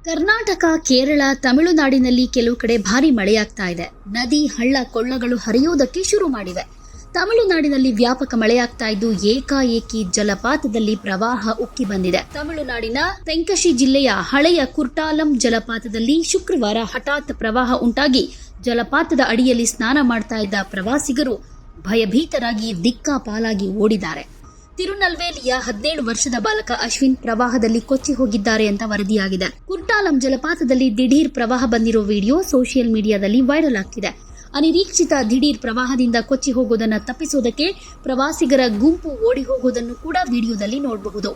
ಕರ್ನಾಟಕ, ಕೇರಳ, ತಮಿಳುನಾಡಿನಲ್ಲಿ ಕೆಲವು ಕಡೆ ಭಾರಿ ಮಳೆಯಾಗ್ತಾ ಇದೆ. ನದಿ, ಹಳ್ಳ, ಕೊಳ್ಳಗಳು ಹರಿಯುವುದಕ್ಕೆ ಶುರು ಮಾಡಿವೆ. ತಮಿಳುನಾಡಿನಲ್ಲಿ ವ್ಯಾಪಕ ಮಳೆಯಾಗ್ತಾ ಇದ್ದು ಏಕಾಏಕಿ ಜಲಪಾತದಲ್ಲಿ ಪ್ರವಾಹ ಉಕ್ಕಿ ಬಂದಿದೆ. ತಮಿಳುನಾಡಿನ ತೆಂಕಶಿ ಜಿಲ್ಲೆಯ ಹಳೆಯ ಕುರ್ಟಾಲಂ ಜಲಪಾತದಲ್ಲಿ ಶುಕ್ರವಾರ ಹಠಾತ್ ಪ್ರವಾಹ ಉಂಟಾಗಿ ಜಲಪಾತದ ಅಡಿಯಲ್ಲಿ ಸ್ನಾನ ಮಾಡ್ತಾ ಇದ್ದ ಪ್ರವಾಸಿಗರು ಭಯಭೀತರಾಗಿ ದಿಕ್ಕಾಪಾಲಾಗಿ ಓಡಿದ್ದಾರೆ. ತಿರುನಲ್ವೇಲಿಯ 17 ವರ್ಷದ ಬಾಲಕ ಅಶ್ವಿನ್ ಪ್ರವಾಹದಲ್ಲಿ ಕೊಚ್ಚಿ ಹೋಗಿದ್ದಾರೆ ಅಂತ ವರದಿಯಾಗಿದೆ. ಕುರ್ಟಾಲಂ ಜಲಪಾತದಲ್ಲಿ ದಿಢೀರ್ ಪ್ರವಾಹ ಬಂದಿರೋ ವಿಡಿಯೋ ಸೋಷಿಯಲ್ ಮೀಡಿಯಾದಲ್ಲಿ ವೈರಲ್ ಆಗ್ತಿದೆ. ಅನಿರೀಕ್ಷಿತ ದಿಢೀರ್ ಪ್ರವಾಹದಿಂದ ಕೊಚ್ಚಿ ಹೋಗೋದನ್ನ ತಪ್ಪಿಸೋದಕ್ಕೆ ಪ್ರವಾಸಿಗರ ಗುಂಪು ಓಡಿ ಹೋಗೋದನ್ನು ಕೂಡ ವಿಡಿಯೋದಲ್ಲಿ ನೋಡಬಹುದು.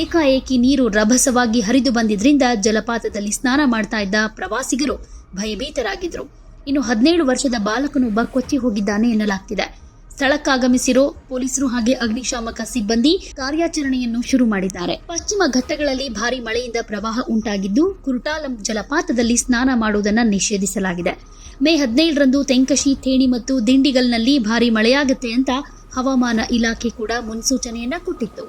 ಏಕಾಏಕಿ ನೀರು ರಭಸವಾಗಿ ಹರಿದು ಬಂದಿದ್ರಿಂದ ಜಲಪಾತದಲ್ಲಿ ಸ್ನಾನ ಮಾಡ್ತಾ ಇದ್ದ ಪ್ರವಾಸಿಗರು ಭಯಭೀತರಾಗಿದ್ರು. ಇನ್ನು 17 ವರ್ಷದ ಬಾಲಕನೊಬ್ಬ ಕೊಚ್ಚಿ ಹೋಗಿದ್ದಾನೆ ಎನ್ನಲಾಗ್ತಿದೆ. ಸ್ಥಳಕ್ಕಾಗಮಿಸಿರೋ ಪೊಲೀಸರು ಹಾಗೆ ಅಗ್ನಿಶಾಮಕ ಸಿಬ್ಬಂದಿ ಕಾರ್ಯಾಚರಣೆಯನ್ನು ಶುರು ಮಾಡಿದ್ದಾರೆ. ಪಶ್ಚಿಮ ಘಟ್ಟಗಳಲ್ಲಿ ಭಾರಿ ಮಳೆಯಿಂದ ಪ್ರವಾಹ ಉಂಟಾಗಿದ್ದು ಕುರ್ಟಾಲಂ ಜಲಪಾತದಲ್ಲಿ ಸ್ನಾನ ಮಾಡುವುದನ್ನು ನಿಷೇಧಿಸಲಾಗಿದೆ. ಮೇ 17ರಂದು ತೆಂಕಶಿ, ಥೇಣಿ ಮತ್ತು ದಿಂಡಿಗಲ್ನಲ್ಲಿ ಭಾರಿ ಮಳೆಯಾಗುತ್ತೆ ಅಂತ ಹವಾಮಾನ ಇಲಾಖೆ ಕೂಡ ಮುನ್ಸೂಚನೆಯನ್ನ ಕೊಟ್ಟಿತ್ತು.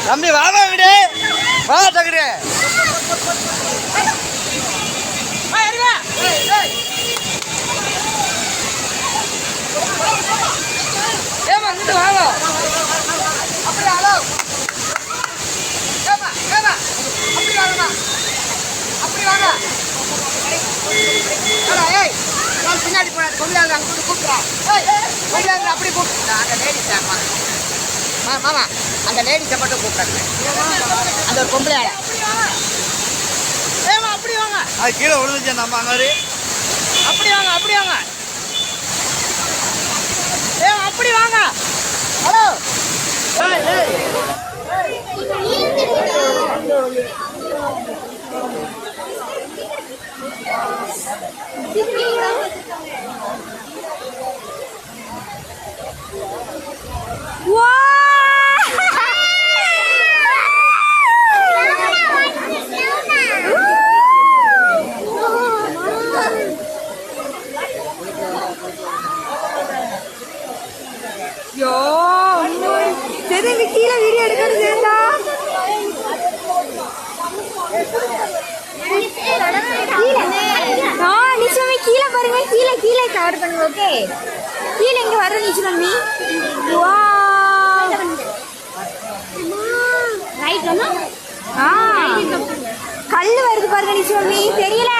தம்பி வாங்க விடு வா தகுடு ஏமா இங்கிட்டு வாங்க அப்படி ஹலோ ஏமா ஏமா அப்படி வாங்கம்மா அப்படி வாங்க ஏய் நான் பின்னாடி போனேன் கொள்ளையாங்க அங்கிட்டு கூப்பிட்றான் கொள்ளையாங்க அப்படி கூப்பிட்டு அந்த லேடிஸ் ஆமா மாமா அந்த லேடிஸை மட்டும் கூப்பிட்றாங்க அந்த ஒரு பொம்பளை ஆளை ஏமா அப்படி வாங்க அது கீழே விழுந்துச்சு நம்ம அங்கே அப்படி வாங்க அப்படி வாங்க ஏமா அப்படி வாங்க ஹலோ கீழே வீடியோ எடுக்கிறது நிச்சயமே கீழே பாருங்க கீழே கீழே கவர் பண்ணுங்க ஓகே கீழே இங்க வர நிச்சயமே கல்லு வருது பாருங்க நிச்சயமே தெரியல